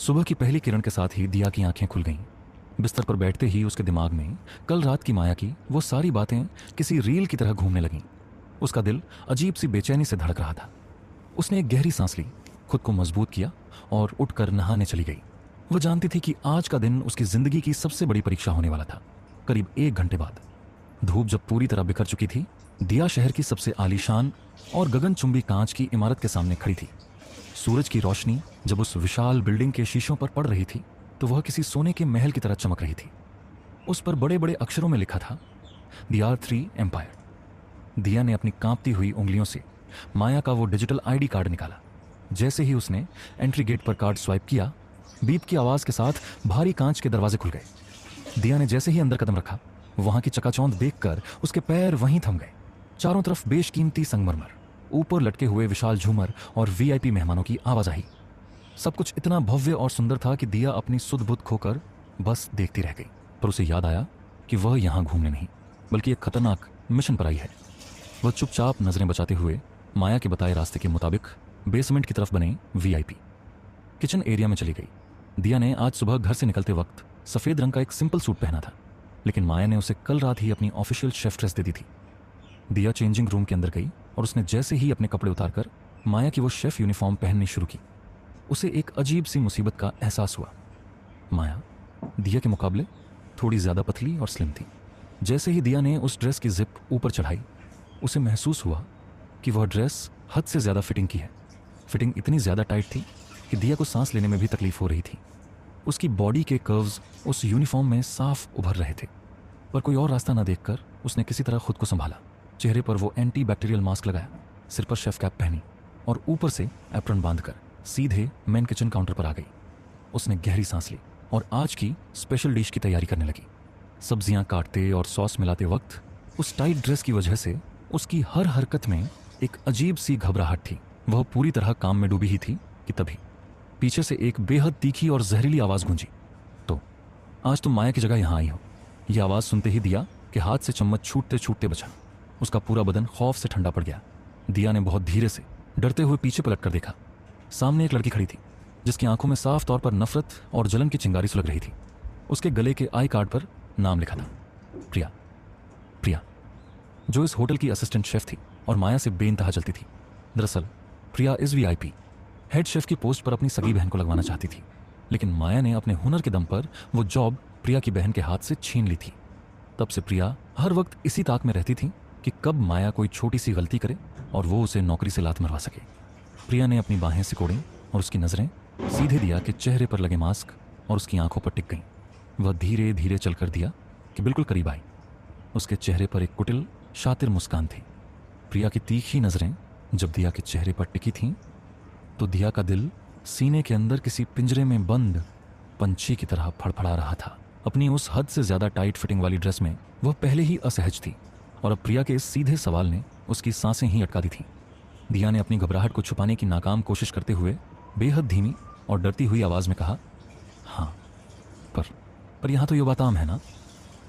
सुबह की पहली किरण के साथ ही दिया की आंखें खुल गईं। बिस्तर पर बैठते ही उसके दिमाग में कल रात की माया की वो सारी बातें किसी रील की तरह घूमने लगीं। उसका दिल अजीब सी बेचैनी से धड़क रहा था। उसने एक गहरी सांस ली, खुद को मजबूत किया और उठकर नहाने चली गई। वह जानती थी कि आज का दिन उसकी जिंदगी की सबसे बड़ी परीक्षा होने वाला था। करीब 1 घंटे बाद धूप जब पूरी तरह बिखर चुकी थी, दिया शहर की सबसे आलीशान और गगनचुंबी कांच की इमारत के सामने खड़ी थी। सूरज की रोशनी जब उस विशाल बिल्डिंग के शीशों पर पड़ रही थी तो वह किसी सोने के महल की तरह चमक रही थी। उस पर बड़े बड़े अक्षरों में लिखा था, द R3 एम्पायर। दिया ने अपनी कांपती हुई उंगलियों से माया का वो डिजिटल ID कार्ड निकाला। जैसे ही उसने एंट्री गेट पर कार्ड स्वाइप किया, बीप की आवाज के साथ भारी कांच के दरवाजे खुल गए। दिया ने जैसे ही अंदर कदम रखा, वहां की चकाचौंध देखकर उसके पैर वहीं थम गए। चारों तरफ बेशकीमती संगमरमर, ऊपर लटके हुए विशाल झूमर और VIP मेहमानों की आवाजाही। सब कुछ इतना भव्य और सुंदर था कि दिया अपनी सुध बुध खोकर बस देखती रह गई। पर उसे याद आया कि वह यहां घूमने नहीं बल्कि एक खतरनाक मिशन पर आई है। वह चुपचाप नजरें बचाते हुए माया के बताए रास्ते के मुताबिक बेसमेंट की तरफ बने VIP किचन एरिया में चली गई। दिया ने आज सुबह घर से निकलते वक्त सफेद रंग का एक सिंपल सूट पहना था, लेकिन माया ने उसे कल रात ही अपनी ऑफिशियल शेफ ड्रेस दे दी थी। दिया चेंजिंग रूम के अंदर गई और उसने जैसे ही अपने कपड़े उतारकर माया की वो शेफ यूनिफॉर्म पहननी शुरू की, उसे एक अजीब सी मुसीबत का एहसास हुआ। माया दिया के मुकाबले थोड़ी ज्यादा पतली और स्लिम थी। जैसे ही दिया ने उस ड्रेस की जिप ऊपर चढ़ाई, उसे महसूस हुआ कि वह ड्रेस हद से ज्यादा फिटिंग की है। फिटिंग इतनी ज्यादा टाइट थी कि दिया को सांस लेने में भी तकलीफ हो रही थी। उसकी बॉडी के कर्व्स उस यूनिफॉर्म में साफ उभर रहे थे। पर कोई और रास्ता न देखकर उसने किसी तरह खुद को संभाला। चेहरे पर वो एंटी बैक्टीरियल मास्क लगाया, सिर पर शेफ कैप पहनी और ऊपर से एप्रन बांधकर सीधे मेन किचन काउंटर पर आ गई। उसने गहरी सांस ली और आज की स्पेशल डिश की तैयारी करने लगी। सब्जियां काटते और सॉस मिलाते वक्त उस टाइट ड्रेस की वजह से उसकी हर हरकत में एक अजीब सी घबराहट थी। वह पूरी तरह काम में डूबी ही थी कि तभी पीछे से एक बेहद तीखी और जहरीली आवाज गूंजी, तो आज तुम माया की जगह यहां आई हो। यह आवाज सुनते ही दिया के हाथ से चम्मच छूटते छूटते बचा। उसका पूरा बदन खौफ से ठंडा पड़ गया। दिया ने बहुत धीरे से डरते हुए पीछे पलट कर देखा। सामने एक लड़की खड़ी थी जिसकी आंखों में साफ तौर पर नफरत और जलन की चिंगारी सुलग रही थी। उसके गले के आई कार्ड पर नाम लिखा था, प्रिया। प्रिया जो इस होटल की असिस्टेंट शेफ थी और माया से बेइंतहा जलती थी। दरअसल प्रिया इस VIP हेड शेफ की पोस्ट पर अपनी सगी बहन को लगवाना चाहती थी, लेकिन माया ने अपने हुनर के दम पर वो जॉब प्रिया की बहन के हाथ से छीन ली थी। तब से प्रिया हर वक्त इसी ताक में रहती थी कि कब माया कोई छोटी सी गलती करे और वो उसे नौकरी से लात मरवा सके। प्रिया ने अपनी बाहें सिकोड़ी और उसकी नजरें सीधे दिया के चेहरे पर लगे मास्क और उसकी आंखों पर टिक गईं। वह धीरे धीरे चलकर दिया कि बिल्कुल करीब आई। उसके चेहरे पर एक कुटिल शातिर मुस्कान थी। प्रिया की तीखी नजरें जब दिया के चेहरे पर टिकी थीं, तो दिया का दिल सीने के अंदर किसी पिंजरे में बंद पंछी की तरह फड़फड़ा रहा था। अपनी उस हद से ज्यादा टाइट फिटिंग वाली ड्रेस में वह पहले ही असहज थी और अब प्रिया के इस सीधे सवाल ने उसकी सांसें ही अटका दी थीं। दिया ने अपनी घबराहट को छुपाने की नाकाम कोशिश करते हुए बेहद धीमी और डरती हुई आवाज में कहा, हाँ पर यहां तो ये बात आम है ना।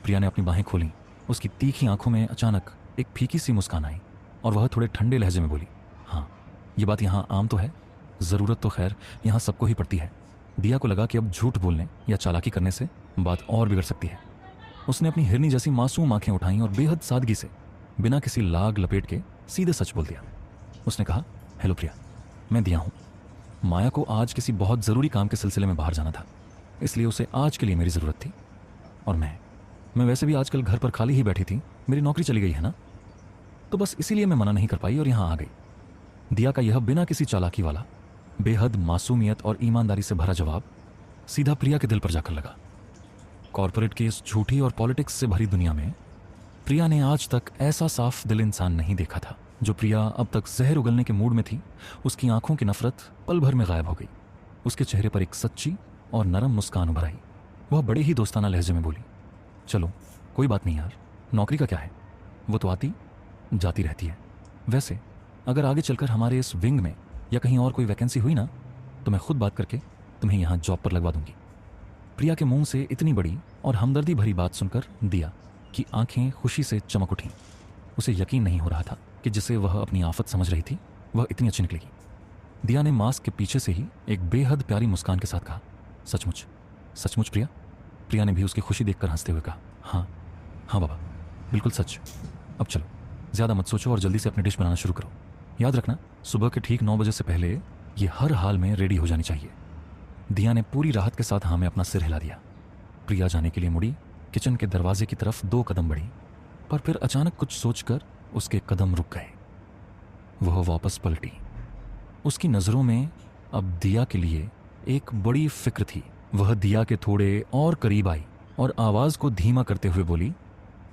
प्रिया ने अपनी बाहें खोली। उसकी तीखी आंखों में अचानक एक फीकी सी मुस्कान आई और वह थोड़े ठंडे लहजे में बोली, हाँ ये बात यहाँ आम तो है, ज़रूरत तो खैर यहाँ सबको ही पड़ती है। दिया को लगा कि अब झूठ बोलने या चालाकी करने से बात और बिगड़ सकती है। उसने अपनी हिरनी जैसी मासूम आंखें उठाईं और बेहद सादगी से बिना किसी लाग लपेट के सीधे सच बोल दिया। उसने कहा, हेलो प्रिया, मैं दिया हूँ। माया को आज किसी बहुत ज़रूरी काम के सिलसिले में बाहर जाना था, इसलिए उसे आज के लिए मेरी ज़रूरत थी। और मैं वैसे भी आजकल घर पर खाली ही बैठी थी, मेरी नौकरी चली गई है ना, तो बस इसीलिए मैं मना नहीं कर पाई और यहाँ आ गई। दिया का यह बिना किसी चालाकी वाला बेहद मासूमियत और ईमानदारी से भरा जवाब सीधा प्रिया के दिल पर जाकर लगा। कॉर्पोरेट की इस झूठी और पॉलिटिक्स से भरी दुनिया में प्रिया ने आज तक ऐसा साफ दिल इंसान नहीं देखा था। जो प्रिया अब तक जहर उगलने के मूड में थी, उसकी आंखों की नफरत पल भर में गायब हो गई। उसके चेहरे पर एक सच्ची और नरम मुस्कान उभर आई। वह बड़े ही दोस्ताना लहजे में बोली, चलो कोई बात नहीं यार, नौकरी का क्या है, वो तो आती जाती रहती है। वैसे अगर आगे चलकर हमारे इस विंग में या कहीं और कोई वैकेंसी हुई ना, तो मैं खुद बात करके तुम्हें यहाँ जॉब पर लगवा दूंगी। प्रिया के मुंह से इतनी बड़ी और हमदर्दी भरी बात सुनकर दिया की आंखें खुशी से चमक उठीं। उसे यकीन नहीं हो रहा था कि जिसे वह अपनी आफत समझ रही थी वह इतनी अच्छी निकलेगी। दिया ने मास्क के पीछे से ही एक बेहद प्यारी मुस्कान के साथ कहा, सचमुच? सचमुच प्रिया? प्रिया ने भी उसकी खुशी देखकर हंसते हुए कहा, हाँ हाँ बाबा, बिल्कुल सच। अब चलो, ज़्यादा मत सोचो और जल्दी से अपनी डिश बनाना शुरू करो। याद रखना, सुबह के ठीक 9 बजे से पहले ये हर हाल में रेडी हो जानी चाहिए। दिया ने पूरी राहत के साथ हाँ में अपना सिर हिला दिया। प्रिया जाने के लिए मुड़ी, किचन के दरवाजे की तरफ 2 कदम बढ़ी, पर फिर अचानक कुछ सोचकर उसके कदम रुक गए। वह वापस पलटी। उसकी नज़रों में अब दिया के लिए एक बड़ी फिक्र थी। वह दिया के थोड़े और करीब आई और आवाज़ को धीमा करते हुए बोली,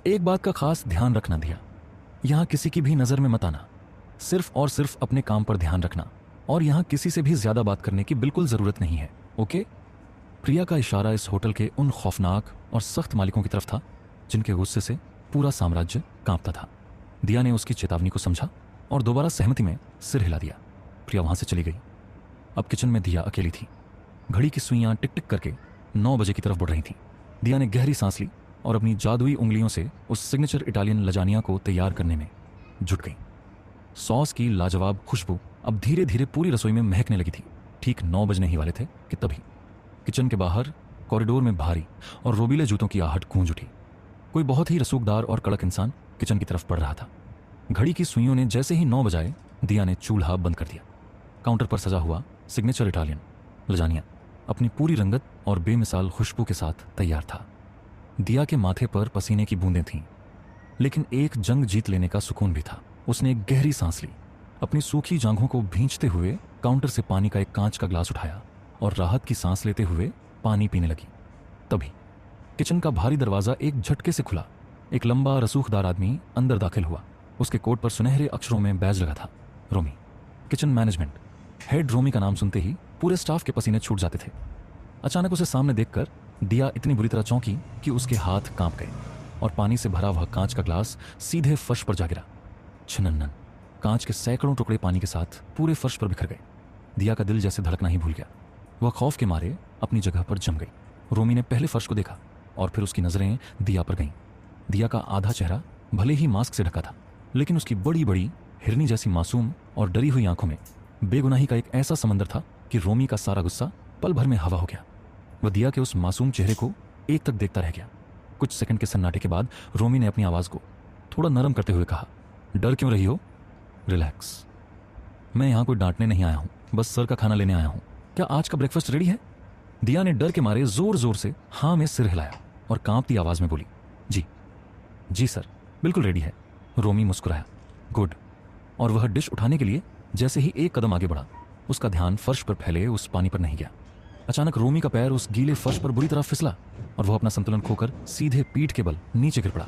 एक बात का खास ध्यान रखना दिया, यहाँ किसी की भी नज़र में मत आना, सिर्फ और सिर्फ अपने काम पर ध्यान रखना, और यहाँ किसी से भी ज़्यादा बात करने की बिल्कुल ज़रूरत नहीं है, ओके? प्रिया का इशारा इस होटल के उन खौफनाक और सख्त मालिकों की तरफ था जिनके गुस्से से पूरा साम्राज्य कांपता था। दिया ने उसकी चेतावनी को समझा और दोबारा सहमति में सिर हिला दिया। प्रिया वहां से चली गई। अब किचन में दिया अकेली थी। घड़ी की सुइयां टिक टिक करके 9 बजे की तरफ बढ़ रही थीं। दिया ने गहरी सांस ली और अपनी जादुई उंगलियों से उस सिग्नेचर इटालियन लजानिया को तैयार करने में जुट गई। सॉस की लाजवाब खुशबू अब धीरे धीरे पूरी रसोई में महकने लगी थी। ठीक 9 बजने ही वाले थे कि तभी किचन के बाहर कॉरिडोर में भारी और रोबीले जूतों की आहट गूंज उठी। कोई बहुत ही रसूखदार और कड़क इंसान किचन की तरफ बढ़ रहा था। घड़ी की सुइयों ने जैसे ही 9 बजाए, दिया ने चूल्हा बंद कर दिया। काउंटर पर सजा हुआ सिग्नेचर इटालियन लजानिया अपनी पूरी रंगत और बेमिसाल खुशबू के साथ तैयार था। दिया के माथे पर पसीने की बूंदें थीं, लेकिन एक जंग जीत लेने का सुकून भी था। उसने एक गहरी सांस ली, अपनी सूखी जांघों को भींचते हुए काउंटर से पानी का एक कांच का ग्लास उठाया और राहत की सांस लेते हुए पानी पीने लगी। तभी किचन का भारी दरवाजा एक झटके से खुला। एक लंबा रसूखदार आदमी अंदर दाखिल हुआ। उसके कोट पर सुनहरे अक्षरों में बैज लगा था, रोमी, किचन मैनेजमेंट। हेड रोमी का नाम सुनते ही पूरे स्टाफ के पसीने छूट जाते थे। अचानक उसे सामने देखकर दिया इतनी बुरी तरह चौंकी कि उसके हाथ कांप गए और पानी से भरा वह कांच का ग्लास सीधे फर्श पर जा गिरा। छनन्नन कांच के सैकड़ों टुकड़े पानी के साथ पूरे फर्श पर बिखर गए। दिया का दिल जैसे धड़कना ही भूल गया। वह खौफ के मारे अपनी जगह पर जम गई। रोमी ने पहले फर्श को देखा और फिर उसकी नजरें दिया पर गईं। दिया का आधा चेहरा भले ही मास्क से ढका था, लेकिन उसकी बड़ी बड़ी हिरनी जैसी मासूम और डरी हुई आंखों में बेगुनाही का एक ऐसा समंदर था कि रोमी का सारा गुस्सा पल भर में हवा हो गया। वह दिया के उस मासूम चेहरे को एक तक देखता रह गया। कुछ सेकंड के सन्नाटे के बाद रोमी ने अपनी आवाज़ को थोड़ा नरम करते हुए कहा, डर क्यों रही हो? रिलैक्स, मैं यहाँ कोई डांटने नहीं आया हूँ, बस सर का खाना लेने आया हूँ। क्या आज का ब्रेकफास्ट रेडी है? दिया ने डर के मारे जोर जोर से हाँ में सिर हिलाया और कांपती आवाज़ में बोली, जी सर, बिल्कुल रेडी है। रोमी मुस्कुराया, गुड। और वह डिश उठाने के लिए जैसे ही एक कदम आगे बढ़ा, उसका ध्यान फर्श पर फैले उस पानी पर नहीं गया। अचानक रोमी का पैर उस गीले फर्श पर बुरी तरह फिसला और वह अपना संतुलन खोकर सीधे पीठ के बल नीचे गिर पड़ा।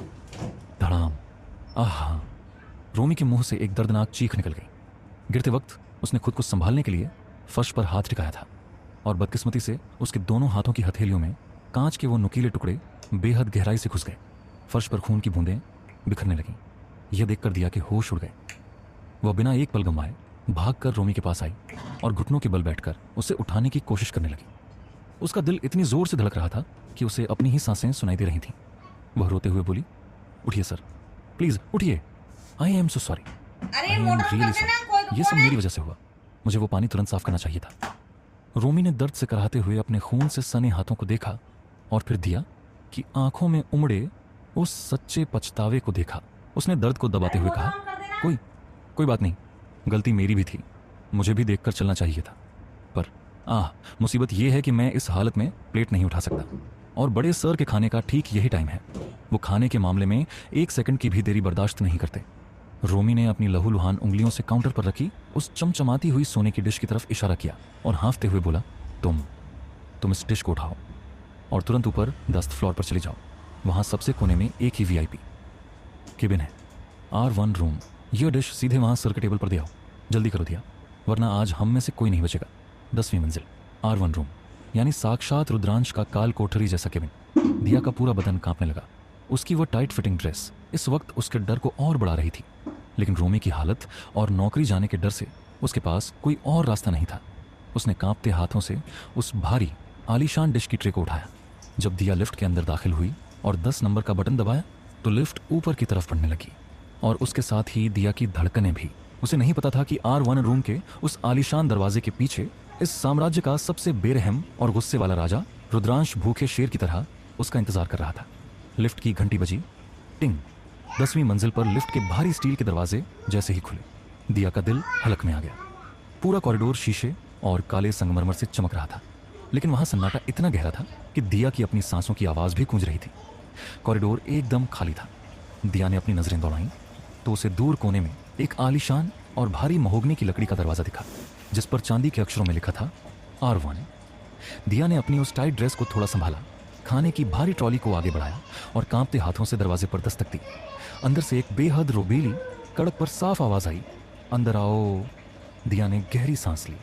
धड़ाम। आहा! रोमी के मुंह से एक दर्दनाक चीख निकल गई। गिरते वक्त उसने खुद को संभालने के लिए फर्श पर हाथ टिकाया था और बदकिस्मती से उसके दोनों हाथों की हथेलियों में कांच के वो नुकीले टुकड़े बेहद गहराई से घुस गए। फर्श पर खून की बूंदें बिखरने लगीं। यह देखकर दिया के होश उड़ गए। वह बिना एक पल गंवाए भागकर रोमी के पास आई और घुटनों के बल बैठकर उसे उठाने की कोशिश करने लगी। उसका दिल इतनी जोर से धड़क रहा था कि उसे अपनी ही सांसें सुनाई दे रही थीं। वह रोते हुए बोली, उठिए सर, प्लीज उठिए, आई एम सो सॉरी, ये सब मेरी वजह से हुआ, मुझे वो पानी तुरंत साफ करना चाहिए था। रोमी ने दर्द से कराहते हुए अपने खून से सने हाथों को देखा और फिर दिया कि आंखों में उमड़े उस सच्चे पछतावे को देखा। उसने दर्द को दबाते हुए कहा, कोई बात नहीं, गलती मेरी भी थी, मुझे भी देखकर चलना चाहिए था, पर मुसीबत यह है कि मैं इस हालत में प्लेट नहीं उठा सकता और बड़े सर के खाने का ठीक यही टाइम है। वो खाने के मामले में 1 सेकंड की भी देरी बर्दाश्त नहीं करते। रोमी ने अपनी लहूलुहान उंगलियों से काउंटर पर रखी उस चमचमाती हुई सोने की डिश की तरफ इशारा किया और हाँफते हुए बोला, तुम इस डिश को उठाओ और तुरंत ऊपर 10th फ्लोर पर चले जाओ। वहाँ सबसे कोने में एक ही VIP केबिन है, R1 रूम। यह डिश सीधे वहाँ सर के टेबल पर दे आओ, जल्दी करो दिया, वरना आज हम में से कोई नहीं बचेगा। 10वीं मंजिल, R1 रूम, यानी साक्षात रुद्रांश का काल कोठरी जैसा केबिन। दिया का पूरा बदन कांपने लगा। उसकी वह टाइट फिटिंग ड्रेस इस वक्त उसके डर को और बढ़ा रही थी, लेकिन रोमी की हालत और नौकरी जाने के डर से उसके पास कोई और रास्ता नहीं था। उसने कांपते हाथों से उस भारी आलीशान डिश की ट्रे को उठाया। जब दिया लिफ्ट के अंदर दाखिल हुई और 10 नंबर का बटन दबाया तो लिफ्ट ऊपर की तरफ बढ़ने लगी और उसके साथ ही दिया की धड़कनें भी। उसे नहीं पता था कि R1 रूम के उस आलीशान दरवाजे के पीछे इस साम्राज्य का सबसे बेरहम और गुस्से वाला राजा रुद्रांश भूखे शेर की तरह उसका इंतजार कर रहा था। लिफ्ट की घंटी बजी, टिंग। 10वीं मंजिल पर लिफ्ट के भारी स्टील के दरवाजे जैसे ही खुले, दिया का दिल हलक में आ गया। पूरा कॉरिडोर शीशे और काले संगमरमर से चमक रहा था, लेकिन वहां सन्नाटा इतना गहरा था कि दिया की अपनी सांसों की आवाज भी गूंज रही थी। कॉरिडोर एकदम खाली था। दिया ने अपनी नजरें दौड़ाईं तो उसे दूर कोने में एक आलीशान और भारी महोगनी की लकड़ी का दरवाजा दिखा, जिस पर चांदी के अक्षरों में लिखा था R1। दिया ने अपनी उस टाइट ड्रेस को थोड़ा संभाला, खाने की भारी ट्रॉली को आगे बढ़ाया और कांपते हाथों से दरवाजे पर दस्तक दी। अंदर से एक बेहद रोबीली कड़क पर साफ आवाज आई, अंदर आओ। दिया ने गहरी सांस ली,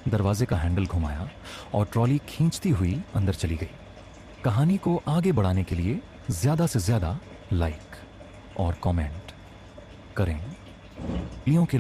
दरवाजे का हैंडल घुमाया और ट्रॉली खींचती हुई अंदर चली गई। कहानी को आगे बढ़ाने के लिए ज्यादा से ज्यादा लाइक और कमेंट करें। के